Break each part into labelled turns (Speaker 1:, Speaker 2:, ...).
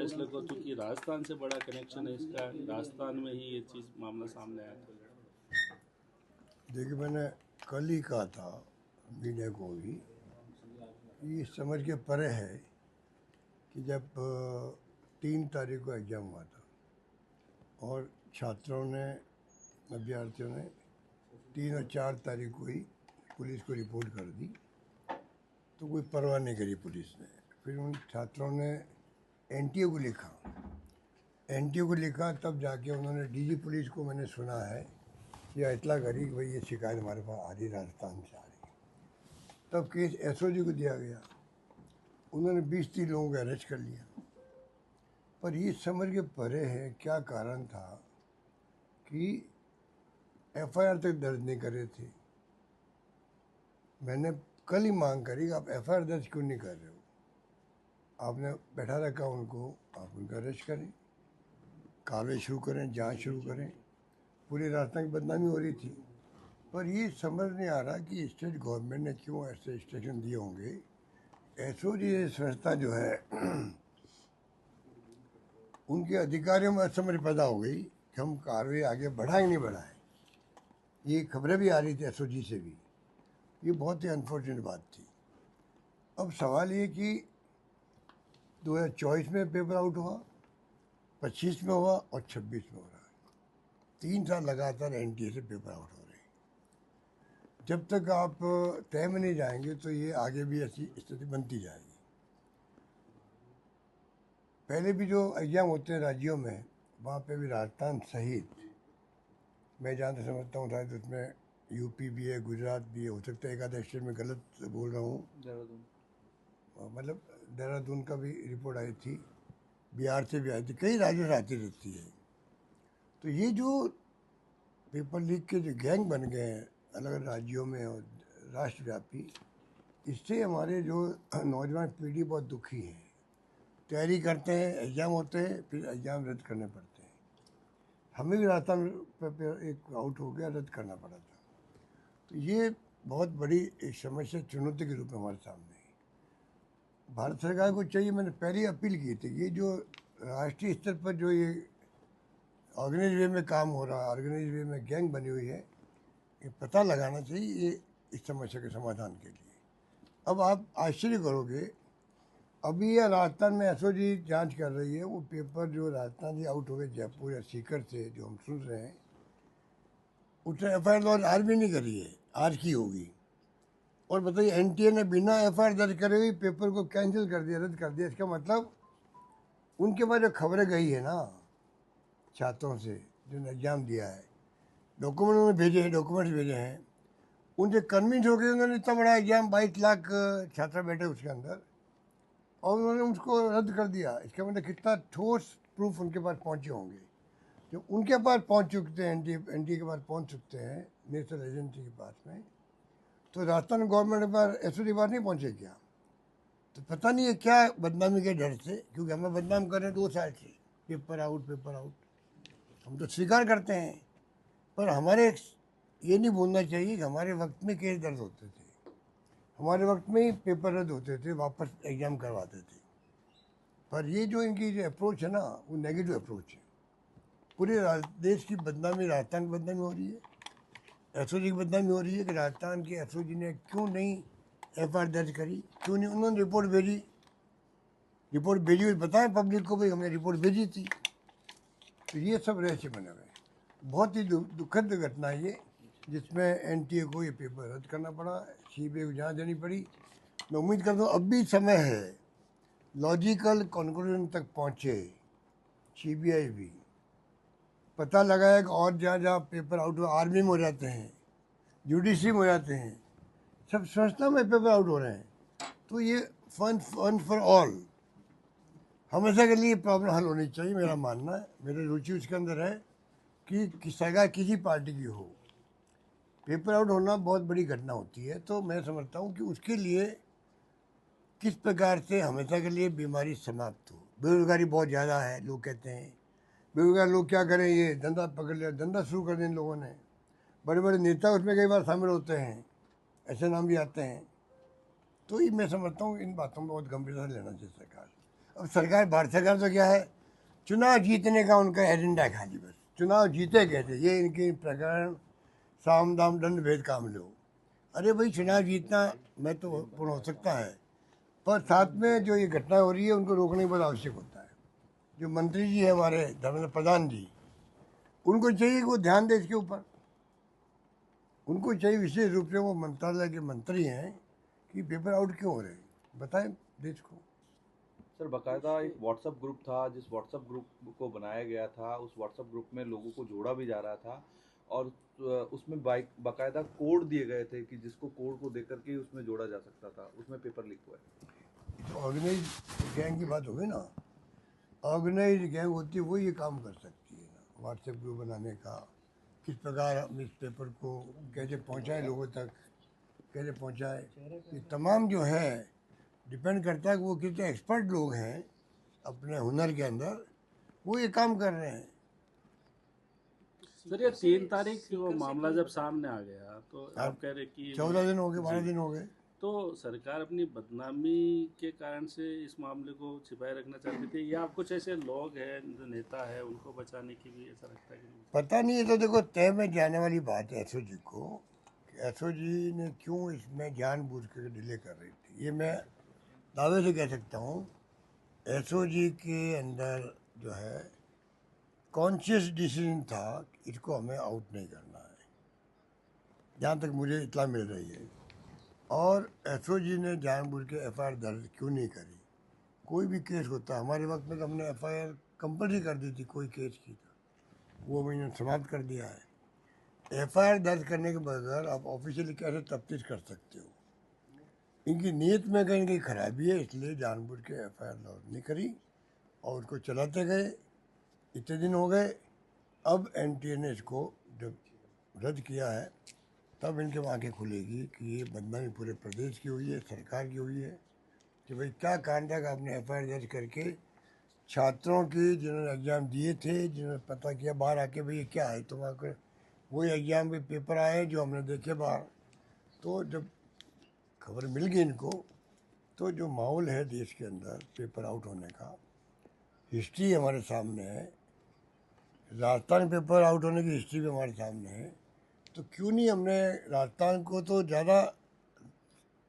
Speaker 1: फैसले को, क्योंकि राजस्थान से बड़ा कनेक्शन है इसका, राजस्थान में ही ये चीज़ मामला सामने आया था।
Speaker 2: देखिए, मैंने कल ही कहा था मीडिया को भी, ये समझ के परे है कि जब 3 तारीख को एग्ज़ाम हुआ था और छात्रों ने, अभ्यर्थियों ने 3 और 4 तारीख को ही पुलिस को रिपोर्ट कर दी, तो कोई परवाह नहीं करी पुलिस ने। फिर उन छात्रों ने एनटीए को लिखा, तब जाके उन्होंने डीजी पुलिस को, मैंने सुना है, या इतला करी कि भाई ये शिकायत हमारे पास आ रही, राजस्थान से आ रही। तब केस एसओजी को दिया गया, उन्होंने 20-30 लोगों को अरेस्ट कर लिया। पर ये समझ के परे है क्या कारण था कि एफआईआर तक दर्ज नहीं कर रहे थे। मैंने कल ही मांग करी कि आप एफआईआर दर्ज क्यों नहीं कर रहे हो, आपने बैठा रखा उनको, आप उनका अरेस्ट करें, कार्रवाई शुरू करें, जांच शुरू करें। पूरे राजस्थान की बदनामी हो रही थी। पर ये समझ नहीं आ रहा कि स्टेट गवर्नमेंट ने क्यों ऐसे इंस्ट्रक्शन दिए होंगे। एसओजी संस्था जो है उनके अधिकारियों में असमझ पैदा हो गई कि हम कार्रवाई आगे बढ़ाएं नहीं बढ़ाएं। ये खबरें भी आ रही थी एसओजी से भी। ये बहुत ही अनफॉर्चुनेट बात थी। अब सवाल ये कि 2024 में पेपर आउट हुआ, 25 में हुआ और 26 में हो रहा है। 3 साल लगातार एनटीए से पेपर आउट हो रहे हैं। जब तक आप तय में नहीं जाएंगे तो ये आगे भी ऐसी स्थिति बनती जाएगी। पहले भी जो एग्जाम होते हैं राज्यों में, वहाँ पे भी राजस्थान सहित, मैं जहाँ तक समझता हूँ शायद उसमें यूपी भी है, गुजरात भी है, हो सकता है एक आधा स्टेट में गलत बोल रहा हूँ, मतलब देहरादून का भी रिपोर्ट आई थी, बिहार से भी आई थी, कई राज्यों से आती रहती है। तो ये जो पेपर लीक के जो गैंग बन गए हैं अलग अलग राज्यों में और राष्ट्रव्यापी, इससे हमारे जो नौजवान पीढ़ी बहुत दुखी है। तैयारी करते हैं, एग्ज़ाम होते हैं, फिर एग्ज़ाम रद्द करने पड़ते हैं। हमें भी राजस्थान पेपर एक आउट हो गया, रद्द करना पड़ा था। तो ये बहुत बड़ी एक समस्या, चुनौती के रूप में हमारे सामने है। भारत सरकार को चाहिए, मैंने पहले ही अपील की थी, ये जो राष्ट्रीय स्तर पर जो ये ऑर्गेनाइज वे में काम हो रहा है, ऑर्गेनाइज वे में गैंग बनी हुई है, ये पता लगाना चाहिए ये इस समस्या के समाधान के लिए। अब आप आश्चर्य करोगे, अभी यह राजस्थान में एसओजी जांच कर रही है, वो पेपर जो राजस्थान से आउट हो गए, जयपुर या सीकर से, जो हम सुन रहे हैं, उसने एफआईआर लॉन्च आज भी नहीं करी है, आज की होगी। और बताइए, एनटीए ने बिना एफआईआर दर्ज करे हुए पेपर को कैंसिल कर दिया, रद्द कर दिया। इसका मतलब उनके पास जो खबरें गई है ना छात्रों से, जिन्होंने एग्जाम दिया है, डॉक्यूमेंट उन्होंने भेजे हैं, डॉक्यूमेंट्स भेजे हैं, उनसे कन्विंस हो गए। उन्होंने इतना बड़ा एग्जाम, 22 लाख छात्र बैठे उसके अंदर, और उन्होंने उसको रद्द कर दिया। इसका मतलब कितना ठोस प्रूफ उनके पास पहुंचे होंगे। जो उनके पास पहुंच चुके हैं, एनटीए के पास पहुंच चुके हैं, नेशनल एजेंसी के पास में, तो राजस्थान गवर्नमेंट के पास एसओजी के पास नहीं पहुंचे क्या? तो पता नहीं है क्या बदनामी के डर से, क्योंकि हमें बदनाम कर रहे हैं 2 साल से, पेपर आउट पेपर आउट, हम तो स्वीकार करते हैं। पर हमारे ये नहीं भूलना चाहिए कि हमारे वक्त में केस दर्ज होते थे, हमारे वक्त में ही पेपर रद्द होते थे, वापस एग्जाम करवाते थे। पर ये जो इनकी जो अप्रोच है ना, वो नेगेटिव अप्रोच है। पूरे देश की बदनामी, राजस्थान की बदनामी हो रही है, एसओजी की बदनामी हो रही है कि राजस्थान के एसओजी ने क्यों नहीं एफआईआर दर्ज करी, क्यों नहीं उन्होंने रिपोर्ट भेजी हुई, बताएं पब्लिक को भाई हमने रिपोर्ट भेजी थी। तो ये सब रहस्य बने हुए। बहुत ही दुखद घटना है ये, जिसमें एनटीए को ये पेपर रद्द करना पड़ा, सीबीआई को जांच देनी पड़ी। मैं उम्मीद करता हूँ अब भी समय है, लॉजिकल कंक्लूजन तक पहुँचे सीबीआई भी, पता लगाया कि और जहाँ जहाँ पेपर आउट हो, आर्मी में हो जाते हैं, जुडिशरी में हो जाते हैं, सब संस्था में पेपर आउट हो रहे हैं। तो ये फन फॉर ऑल, हमेशा के लिए प्रॉब्लम हल होनी चाहिए, मेरा मानना है। मेरी रुचि उसके अंदर है कि सरकार किसी पार्टी की हो, पेपर आउट होना बहुत बड़ी घटना होती है। तो मैं समझता हूँ कि उसके लिए किस प्रकार से हमेशा के लिए बीमारी समाप्त हो। बेरोजगारी बहुत ज़्यादा है, लोग कहते हैं बेरोजगार लोग क्या करें, ये धंधा पकड़ लिया, धंधा शुरू कर दिया इन लोगों ने। बड़े बड़े नेता उसमें कई बार शामिल होते हैं, ऐसे नाम भी आते हैं। तो ये मैं समझता हूँ इन बातों में बहुत गंभीरता से लेना चाहिए सरकार। अब सरकार, भारत सरकार तो क्या है, चुनाव जीतने का उनका एजेंडा है खाली, बस चुनाव जीते कहते, ये इनके प्रकरण साम दाम दंड भेद काम लो। अरे भाई, चुनाव जीतना मैं तो पूर्ण हो सकता है, पर साथ में जो ये घटना हो रही है उनको रोकने बहुत आवश्यक होता है। जो मंत्री जी है हमारे धर्मेंद्र प्रधान जी, उनको चाहिए कि वो ध्यान दे इसके ऊपर। उनको चाहिए विशेष रूप से, वो मंत्रालय के मंत्री हैं, कि पेपर आउट क्यों हो रहे हैं, बताएं देश को।
Speaker 3: सर बाकायदा एक व्हाट्सएप ग्रुप था, जिस व्हाट्सएप ग्रुप को बनाया गया था, उस व्हाट्सएप ग्रुप में लोगों को जोड़ा भी जा रहा था और उसमें बाकायदा कोड दिए गए थे कि जिसको कोड को देख करके उसमें जोड़ा जा सकता था, उसमें पेपर लीक हुआ है।
Speaker 2: तो ऑर्गेनाइज गैंग की बात होगी ना, ऑर्गेनाइज गैंग होती है वो ये काम कर सकती है ना, व्हाट्सएप ग्रुप बनाने का, किस प्रकार हम इस पेपर को कैसे पहुंचाएं लोगों तक, कैसे पहुंचाएं, ये तमाम जो है डिपेंड करता है कि वो कितने एक्सपर्ट लोग हैं अपने हुनर के अंदर, वो ये काम कर रहे हैं।
Speaker 1: सर ये 3 तारीख वो मामला जब सामने आ गया तो आप कह रहे कि
Speaker 2: 14 दिन हो गए, 12 दिन हो गए,
Speaker 1: तो सरकार अपनी बदनामी के कारण से इस मामले को छिपाए रखना चाहती थी, या कुछ ऐसे लोग हैं जो नेता है उनको बचाने की भी ऐसा लगता है कि नहीं?
Speaker 2: पता नहीं, ये तो देखो तय में जाने वाली बात है एसओ जी को, कि एसओ जी ने क्यों इसमें जानबूझ कर डिले कर रही थी। ये मैं दावे से कह सकता हूँ, एसओ जी के अंदर जो है कॉन्शियस डिसीजन था कि इसको हमें आउट नहीं करना है, जहाँ तक मुझे इत्तला मिल रही है। और एसओ जी ने जानबूझ के एफआईआर दर्ज क्यों नहीं करी। कोई भी केस होता, हमारे वक्त में तो हमने एफआईआर कंपल्सरी कर दी थी कोई केस की, तो वो मैंने समाप्त कर दिया है। एफआईआर दर्ज करने के बगैर आप ऑफिशियली कैसे तफ्तीश कर सकते हो। इनकी नीयत में कहीं कहीं खराबी है, इसलिए जानबूझ के एफआईआर दर्ज नहीं करी और उसको चलाते गए, इतने दिन हो गए। अब एनटीए ने इसको जब रद्द किया है तब इनके आंखें खुलेगी कि ये बदनामी पूरे प्रदेश की हुई है, सरकार की हुई है, कि भाई क्या कारण था कि आपने एफआईआर दर्ज करके छात्रों की, जिन्होंने एग्ज़ाम दिए थे, जिन्होंने पता किया बाहर आके भाई ये क्या है, तो वहाँ कर वही एग्ज़ाम में पेपर आए जो हमने देखे बाहर। तो जब खबर मिल गई इनको, तो जो माहौल है देश के अंदर पेपर आउट होने का, हिस्ट्री हमारे सामने है, राजस्थान पेपर आउट होने की हिस्ट्री भी हमारे सामने है, तो क्यों नहीं हमने राजस्थान को तो ज़्यादा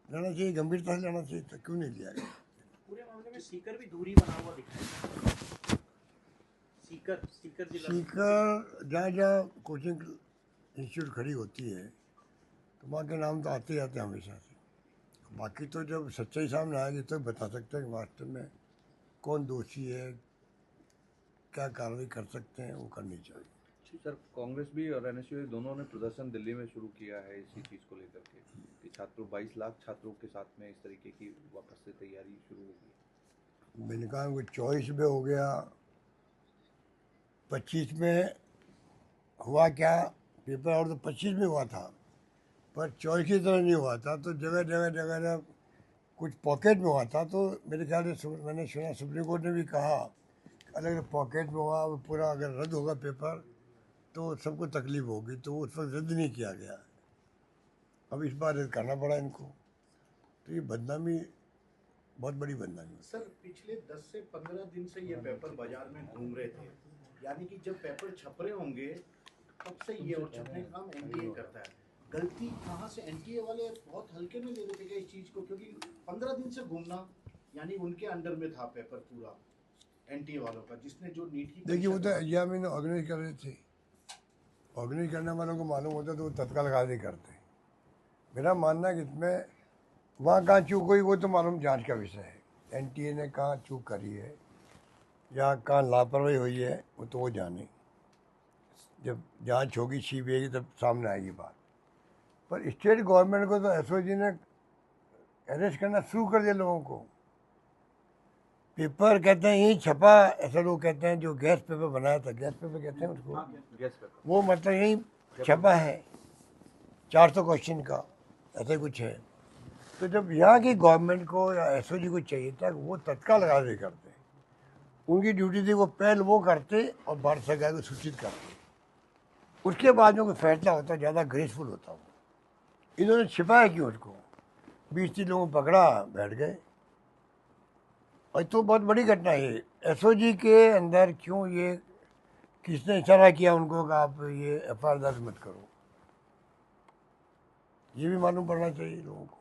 Speaker 2: लेना चाहिए, गंभीरता से लेना चाहिए, तो क्यों नहीं लिया गया।
Speaker 4: पूरे मामले में सीकर भी दूरी बना हुआ दिखा है। सीकर जिला
Speaker 2: सीकर जहाँ जहाँ कोचिंग इंस्टीट्यूट खड़ी होती है तो वहाँ के नाम तो आते ही आते हैं हमेशा से। बाकी तो जब सच्चाई सामने आएगी तो बता सकते हैं कि वास्तव में कौन दोषी है, क्या कार्रवाई कर सकते हैं, वो करनी चाहिए।
Speaker 3: सर कांग्रेस भी और एनएसयूआई दोनों ने प्रदर्शन दिल्ली में शुरू किया है इसी चीज़ को लेकर के कि छात्रों 22 लाख छात्रों के साथ में इस तरीके की वापस से तैयारी शुरू होगी।
Speaker 2: मैंने कहा वो 24 में हो गया, 25 में हुआ क्या, पेपर आउट तो 25 में हुआ था, पर 24 की तरह नहीं हुआ था, तो जगह जगह जगह जब कुछ पॉकेट में हुआ था, तो मेरे ख्याल से मैंने सुना सुप्रीम कोर्ट ने भी कहा अलग अलग पॉकेट में हुआ, वो पूरा अगर रद्द होगा पेपर तो सबको तकलीफ होगी, तो उस वक्त रद्द नहीं किया गया। अब इस बार रद्द करना पड़ा इनको, तो ये बदनामी, बहुत बड़ी बदनामी।
Speaker 5: सर पिछले 10 से 15 दिन से ये पेपर बाजार में घूम रहे थे, यानी कि जब पेपर छप रहे होंगे तब से ये, और छपने का काम एनटीए करता है। गलती कहाँ से, एनटीए वाले बहुत हल्के में ले रहे थे क्या इस चीज़ को, क्योंकि 15 दिन से घूमना, यानी उनके अंडर में था पेपर पूरा एनटीए वालों का, जिसने जो नीट की।
Speaker 2: देखिए वो तो एग्जाम में ऑर्गेनाइज कर रहे थे, ऑर्गेनाइज करने वालों को मालूम होता तो वो तत्काल कार्रवाई करते। मेरा मानना है कि इसमें वहाँ कहाँ चूक हुई वो तो मालूम जांच का विषय है, एनटीए ने कहाँ चूक करी है या कहाँ लापरवाही हुई है वो तो वो जाने, जब जांच होगी सीबीआई की तब सामने आएगी बात। पर स्टेट गवर्नमेंट को तो एसओजी ने अरेस्ट करना शुरू कर दिया लोगों को। पेपर कहते हैं यही छपा, ऐसा लोग कहते हैं, जो गैस पेपर बनाया था, गैस पेपर कहते हैं उसको,
Speaker 3: गैस पेपर,
Speaker 2: वो मतलब यही छपा है 400 क्वेश्चन का, ऐसा कुछ है। तो जब यहाँ की गवर्नमेंट को या एसओजी को चाहिए था कि वो तत्काल कार्रवाई करते, उनकी ड्यूटी थी वो पहल वो करते और भारत सरकार को सूचित करते, उसके बाद में कोई फैसला होता, ज़्यादा ग्रेसफुल होता वो। इन्होंने छिपाया क्यों उसको, 20-30 लोगों को पकड़ा, बैठ गए, और तो बहुत बड़ी घटना है। एसओजी के अंदर क्यों ये किसने इशारा किया उनको कि आप ये एफआईआर दर्ज मत करो, ये भी मालूम पड़ना चाहिए लोगों को।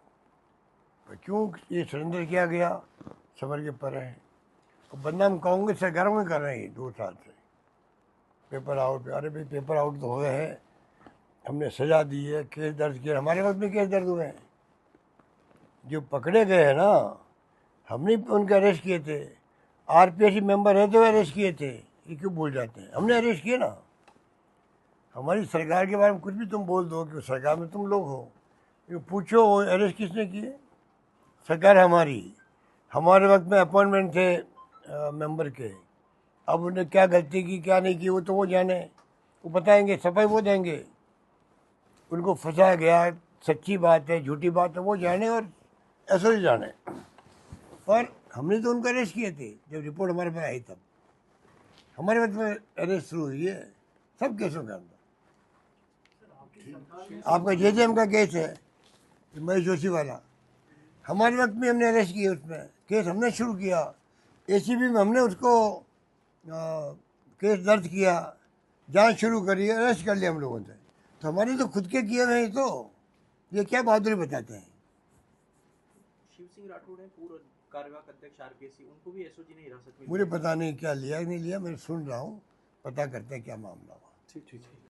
Speaker 2: पर क्यों ये सरेंडर किया गया, समझ के पर है। और बदनाम कांग्रेस सरकारों में कर रहे हैं 2 साल से पेपर आउट। अरे भाई पेपर आउट तो हुए हैं, हमने सजा दी है, केस दर्ज किया, हमारे वक्त में केस दर्ज हुए हैं। जो पकड़े गए हैं ना, हमने उनके अरेस्ट किए थे। आरपीएससी मेंबर है तो अरेस्ट किए थे, ये क्यों भूल जाते हैं? हमने अरेस्ट किए ना। हमारी सरकार के बारे में कुछ भी तुम बोल दो कि सरकार में तुम लोग हो, ये पूछो वो अरेस्ट किसने किए? सरकार हमारे वक्त में अपॉइंटमेंट थे मेंबर के। अब उन्हें क्या गलती की क्या नहीं की वो तो वो जाने, वो बताएंगे, सफाई वो देंगे। उनको फंसाया गया, सच्ची बात है झूठी बात है वो जाने और ऐसा ही जाने। पर हमने तो उनको अरेस्ट किए थे जब रिपोर्ट हमारे पास आई, तब हमारे वक्त में अरेस्ट शुरू हुई है सब केसों के अंदर। आपका जेजेएम का केस है महेश जोशी वाला, हमारे वक्त में हमने अरेस्ट किए, उसमें केस हमने शुरू किया। एसीबी में हमने उसको केस दर्ज किया, जांच शुरू करी, अरेस्ट कर लिया हम लोगों ने। तो हमारे तो खुद के किए हुए हैं, तो ये क्या बहादुरी बताते हैं।
Speaker 4: शिव सिंह राठौड़ है पूर्व कार्यवाहक अध्यक्ष आरकेसी, उनको भी एसओजी ने हिरासत में
Speaker 2: मुझे पता नहीं क्या लिया नहीं लिया, मैं सुन रहा हूँ, पता करते हैं क्या मामला हुआ।
Speaker 3: ठीक ठीक।